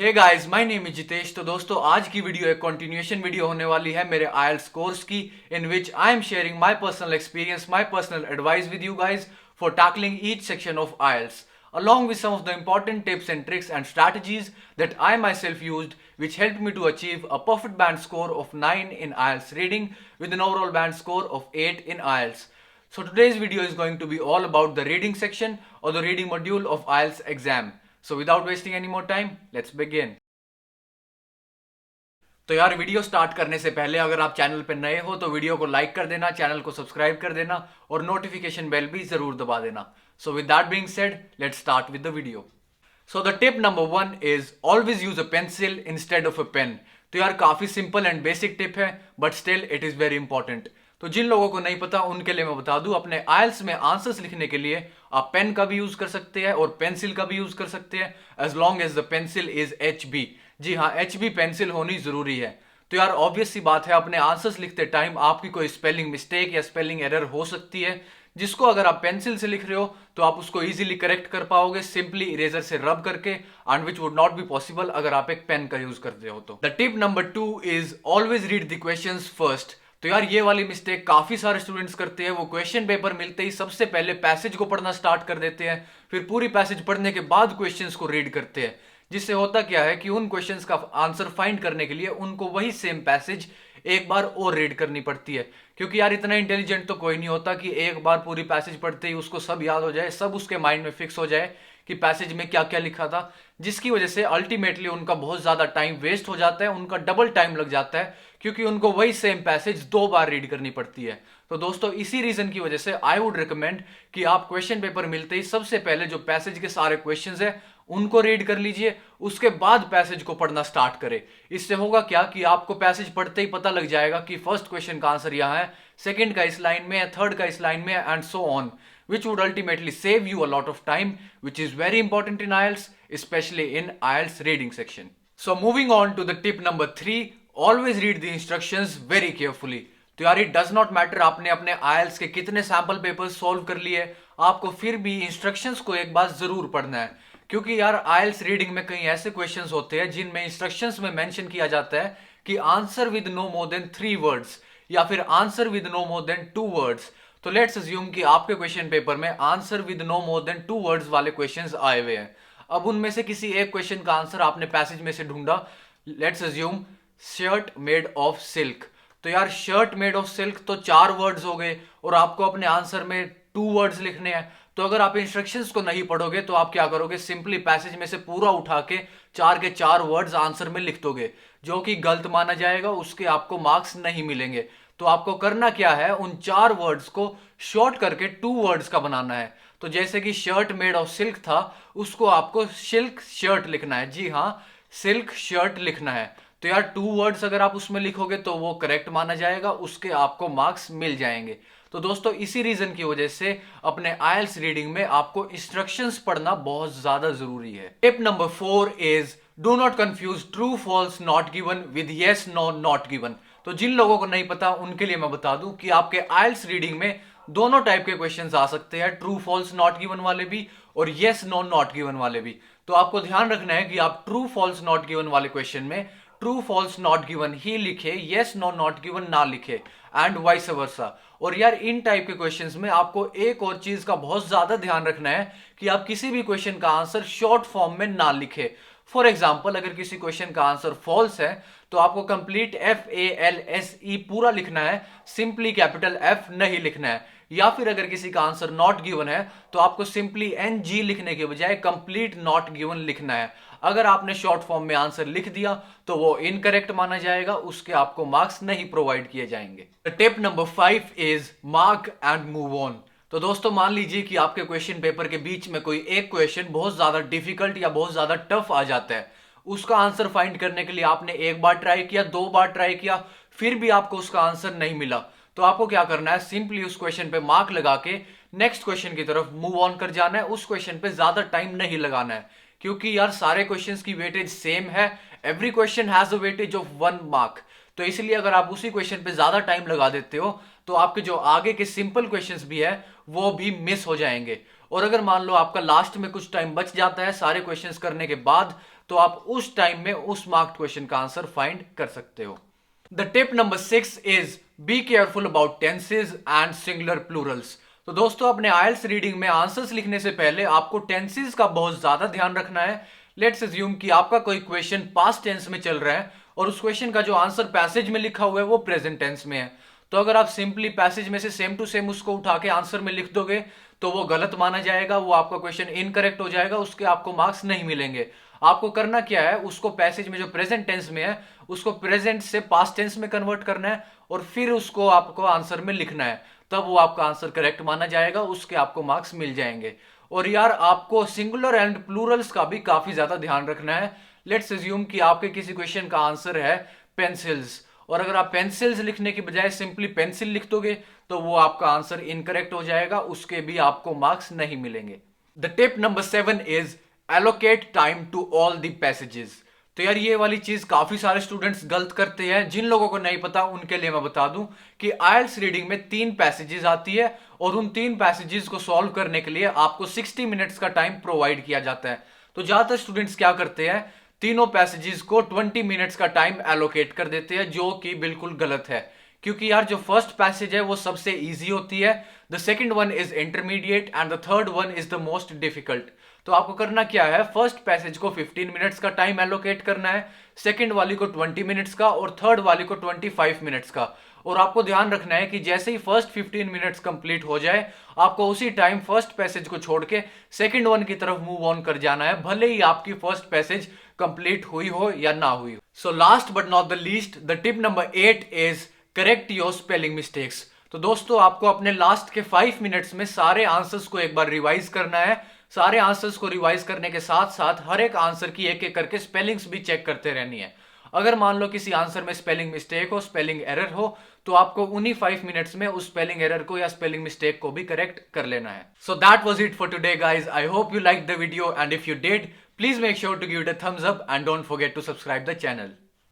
Hey guys, my name is Jitesh. तो दोस्तों, आज की वीडियो एक कंटिन्यूएशन वीडियो होने वाली है मेरे आईएलटीएस कोर्स की, in which I am sharing my personal experience, my personal advice with you guys for tackling each section of IELTS along with some of the important tips and tricks and strategies that I myself used, which helped me to achieve a perfect band score of 9 in IELTS reading with an overall band score of 8 in IELTS. So today's video is going to be all about the reading section or the reading module of IELTS exam. So without wasting any more time, let's begin. तो यार, video start करने से पहले अगर आप channel पर नए हो तो वीडियो को लाइक कर देना, चैनल को सब्सक्राइब कर देना और नोटिफिकेशन बेल भी जरूर दबा देना। So with that being said, let's start with the video. So the tip number 1 is always use a pencil instead of a pen. तो यार, काफी सिंपल एंड बेसिक टिप है, but still it is very important. तो जिन लोगों को नहीं पता उनके लिए मैं बता दूं, अपने आईएलटीएस में आंसर्स लिखने के लिए आप पेन का भी यूज कर सकते हैं और पेंसिल का भी यूज कर सकते हैं, as long as the pencil is HB। जी हाँ, HB पेंसिल होनी जरूरी है। तो यार, ऑब्वियस सी बात है, अपने आंसर्स लिखते टाइम आपकी कोई स्पेलिंग मिस्टेक या स्पेलिंग एरर हो सकती है, जिसको अगर आप पेंसिल से लिख रहे हो तो आप उसको इजीली करेक्ट कर पाओगे सिंपली इरेजर से रब करके, and which would not be possible अगर आप एक पेन का यूज करते हो। तो the tip number 2 is always read the questions first. तो यार, ये वाली मिस्टेक काफी सारे स्टूडेंट्स करते हैं। वो क्वेश्चन पेपर मिलते ही सबसे पहले पैसेज को पढ़ना स्टार्ट कर देते हैं, फिर पूरी पैसेज पढ़ने के बाद क्वेश्चंस को रीड करते हैं, जिससे होता क्या है कि उन क्वेश्चंस का आंसर फाइंड करने के लिए उनको वही सेम पैसेज एक बार और रीड करनी पड़ती है। क्योंकि यार, इतना इंटेलिजेंट तो कोई नहीं होता कि एक बार पूरी पैसेज पढ़ते ही उसको सब याद हो जाए, सब उसके माइंड में फिक्स हो जाए कि पैसेज में क्या क्या लिखा था, जिसकी वजह से अल्टीमेटली उनका बहुत ज्यादा टाइम वेस्ट हो जाता है, उनका डबल टाइम लग जाता है, क्योंकि उनको वही सेम पैसेज 2 बार रीड करनी पड़ती है। तो दोस्तों, इसी रीजन की वजह से आई वुड रिकमेंड कि आप क्वेश्चन पेपर मिलते ही सबसे पहले जो पैसेज के सारे क्वेश्चंस है उनको रीड कर लीजिए, उसके बाद पैसेज को पढ़ना स्टार्ट करें। इससे होगा क्या कि आपको पैसेज पढ़ते ही पता लग जाएगा कि फर्स्ट क्वेश्चन का आंसर यहाँ है, सेकंड का इस लाइन में है, थर्ड का इस लाइन में है, and so on, which would ultimately save you a lot of time, which is very important in IELTS, especially in IELTS reading section. So moving on to the tip number 3, always read the instructions very carefully. तो यार, it does not matter आपने अपने IELTS के कितने sample papers solve कर लिए, आपको फिर भी इंस्ट्रक्शंस को एक बार जरूर पढ़ना है। क्योंकि यार, IELTS रीडिंग में कई ऐसे क्वेश्चंस होते हैं जिनमें इंस्ट्रक्शंस में मेंशन किया जाता है कि answer with no more than 3 words या फिर answer with no more than 2 words. तो लेट्स अज्यूम कि आपके क्वेश्चन पेपर में answer with no more than 2 words वाले क्वेश्चंस आए हुए हैं। अब उनमें से किसी एक क्वेश्चन का आंसर आपने पैसेज में से ढूंढा, let's assume shirt made of silk. तो यार, शर्ट मेड ऑफ सिल्क तो 4 वर्ड्स हो गए और आपको अपने आंसर में 2 वर्ड्स लिखने हैं। तो अगर आप इंस्ट्रक्शंस को नहीं पढ़ोगे तो आप क्या करोगे, सिंपली पैसेज में से पूरा उठा के 4 के 4 वर्ड्स आंसर में लिख दोगे, जो कि गलत माना जाएगा, उसके आपको मार्क्स नहीं मिलेंगे। तो आपको करना क्या है, उन 4 वर्ड्स को शॉर्ट करके 2 वर्ड्स का बनाना है। तो जैसे कि शर्ट मेड ऑफ सिल्क था, उसको आपको सिल्क शर्ट लिखना है। जी हाँ, सिल्क शर्ट लिखना है। तो यार, 2 वर्ड्स अगर आप उसमें लिखोगे तो वो करेक्ट माना जाएगा, उसके आपको मार्क्स मिल जाएंगे। तो दोस्तों, इसी रीजन की वजह से अपने आईएलटीएस रीडिंग में आपको इंस्ट्रक्शंस पढ़ना बहुत ज्यादा जरूरी है। Tip number 4 is do not confuse true false not given with yes no not given. तो जिन लोगों को नहीं पता उनके लिए मैं बता दूं कि आपके आईएलटीएस रीडिंग में दोनों टाइप के क्वेश्चंस आ सकते हैं, ट्रू फॉल्स नॉट गिवन वाले भी और यस नो नॉट गिवन वाले भी। तो आपको ध्यान रखना है कि आप ट्रू फॉल्स नॉट गिवन वाले क्वेश्चन में ट्रू फॉल्स नॉट गिवन ही लिखे, यस नो नॉट गिवन ना लिखे, एंड वाइस वर्सा। और यार, इन टाइप के क्वेश्चंस में आपको एक और चीज का बहुत ज्यादा ध्यान रखना है कि आप किसी भी क्वेश्चन का आंसर शॉर्ट फॉर्म में ना लिखे। फॉर एग्जाम्पल, अगर किसी क्वेश्चन का आंसर फॉल्स है तो आपको कंप्लीट FALSE पूरा लिखना है, सिंपली कैपिटल F नहीं लिखना है। या फिर अगर किसी का आंसर नॉट गिवन है तो आपको सिंपली NG लिखने के बजाय कंप्लीट नॉट गिवन लिखना है। अगर आपने शॉर्ट फॉर्म में आंसर लिख दिया तो वो इनकरेक्ट माना जाएगा, उसके आपको मार्क्स नहीं प्रोवाइड किए जाएंगे। Tip number 5 is mark and move on. तो दोस्तों, मान लीजिए कि आपके क्वेश्चन पेपर के बीच में कोई एक क्वेश्चन बहुत ज्यादा डिफिकल्ट या बहुत ज्यादा टफ आ जाता है। उसका आंसर फाइंड करने के लिए आपने एक बार ट्राई किया, 2 बार ट्राई किया, फिर भी आपको उसका आंसर नहीं मिला। तो आपको क्या करना है, सिंपली उस क्वेश्चन पे मार्क लगा के नेक्स्ट क्वेश्चन की तरफ मूव ऑन कर जाना है। उस क्वेश्चन पे ज्यादा टाइम नहीं लगाना है, क्योंकि यार, सारे क्वेश्चंस की वेटेज सेम है। Every question has a weightage of 1 mark. तो इसलिए अगर आप उसी क्वेश्चन पे ज्यादा टाइम लगा देते हो तो आपके जो आगे के सिंपल क्वेश्चंस भी है वो भी मिस हो जाएंगे। और अगर मान लो आपका लास्ट में कुछ टाइम बच जाता है सारे क्वेश्चंस करने के बाद, तो आप उस टाइम में उस मार्क्ड क्वेश्चन का आंसर फाइंड कर सकते हो। The tip number 6 is be careful about tenses and singular Plurals. तो दोस्तों अपने आइल्स रीडिंग में आंसर्स लिखने से पहले आपको टेंसेज का बहुत ज्यादा ध्यान रखना है। लेट्स अज्यूम कि आपका कोई क्वेश्चन पास्ट टेंस में चल रहा है और उस क्वेश्चन का जो आंसर पैसेज में लिखा हुआ है वो प्रेजेंट टेंस में है। तो अगर आप सिंपली पैसेज में से सेम टू सेम उसको उठा के आंसर में लिख दोगे तो वो गलत माना जाएगा, वो आपका क्वेश्चन इनकरेक्ट हो जाएगा, उसके आपको मार्क्स नहीं मिलेंगे। आपको करना क्या है, उसको पैसेज में जो प्रेजेंट टेंस में है उसको प्रेजेंट से पास्ट टेंस में कन्वर्ट करना है और फिर उसको आपको आंसर में लिखना है, तब वो आपका आंसर करेक्ट माना जाएगा, उसके आपको मार्क्स मिल जाएंगे। और यार आपको सिंगुलर एंड प्लूरल्स का भी काफी ज्यादा ध्यान रखना है। लेट्स अज्यूम कि आपके किसी क्वेश्चन का आंसर है पेंसिल्स, और अगर आप पेंसिल्स लिखने की बजाय सिंपली पेंसिल लिख दोगे तो वो आपका आंसर इनकरेक्ट हो जाएगा, उसके भी आपको मार्क्स नहीं मिलेंगे। The tip number 7 is allocate time to all the passages. तो यार ये वाली चीज काफी सारे स्टूडेंट्स गलत करते हैं। जिन लोगों को नहीं पता उनके लिए मैं बता दूं कि आइल्स रीडिंग में 3 पैसेजेस आती है और उन 3 पैसेजेस को सॉल्व करने के लिए आपको 60 मिनट्स का टाइम प्रोवाइड किया जाता है। तो ज्यादातर स्टूडेंट्स क्या करते हैं, तीनों पैसेजेस को 20 मिनट्स का टाइम एलोकेट कर देते हैं, जो कि बिल्कुल गलत है। क्योंकि यार जो फर्स्ट पैसेज है वो सबसे इजी होती है, the second one is intermediate and the third one is the most difficult. तो आपको करना क्या है, फर्स्ट पैसेज को 15 मिनट्स का टाइम एलोकेट करना है, सेकंड वाली को 20 मिनट्स का और थर्ड वाली को 25 मिनट्स का। और आपको ध्यान रखना है कि जैसे ही फर्स्ट 15 मिनट्स कंप्लीट हो जाए आपको उसी टाइम फर्स्ट पैसेज को छोड़ के सेकंड वन की तरफ मूव ऑन कर जाना है, भले ही आपकी फर्स्ट पैसेज कंप्लीट हुई हो या ना हुई हो। So last but not the least, the tip number 8 is correct your spelling mistakes. तो दोस्तों आपको अपने लास्ट के 5 मिनट्स में सारे आंसर्स को एक बार रिवाइज करना है। सारे आंसर्स को रिवाइज करने के साथ साथ हर एक आंसर की एक एक करके स्पेलिंग्स भी चेक करते रहनी है। अगर मान लो किसी आंसर में स्पेलिंग मिस्टेक हो, स्पेलिंग एरर हो, तो आपको उन्हीं 5 मिनट्स में उस स्पेलिंग एरर को या स्पेलिंग मिस्टेक को भी करेक्ट कर लेना है। So that was it for today guys. I hope you like the video and if you did, please make sure to give it a thumbs up and don't forget to subscribe the channel.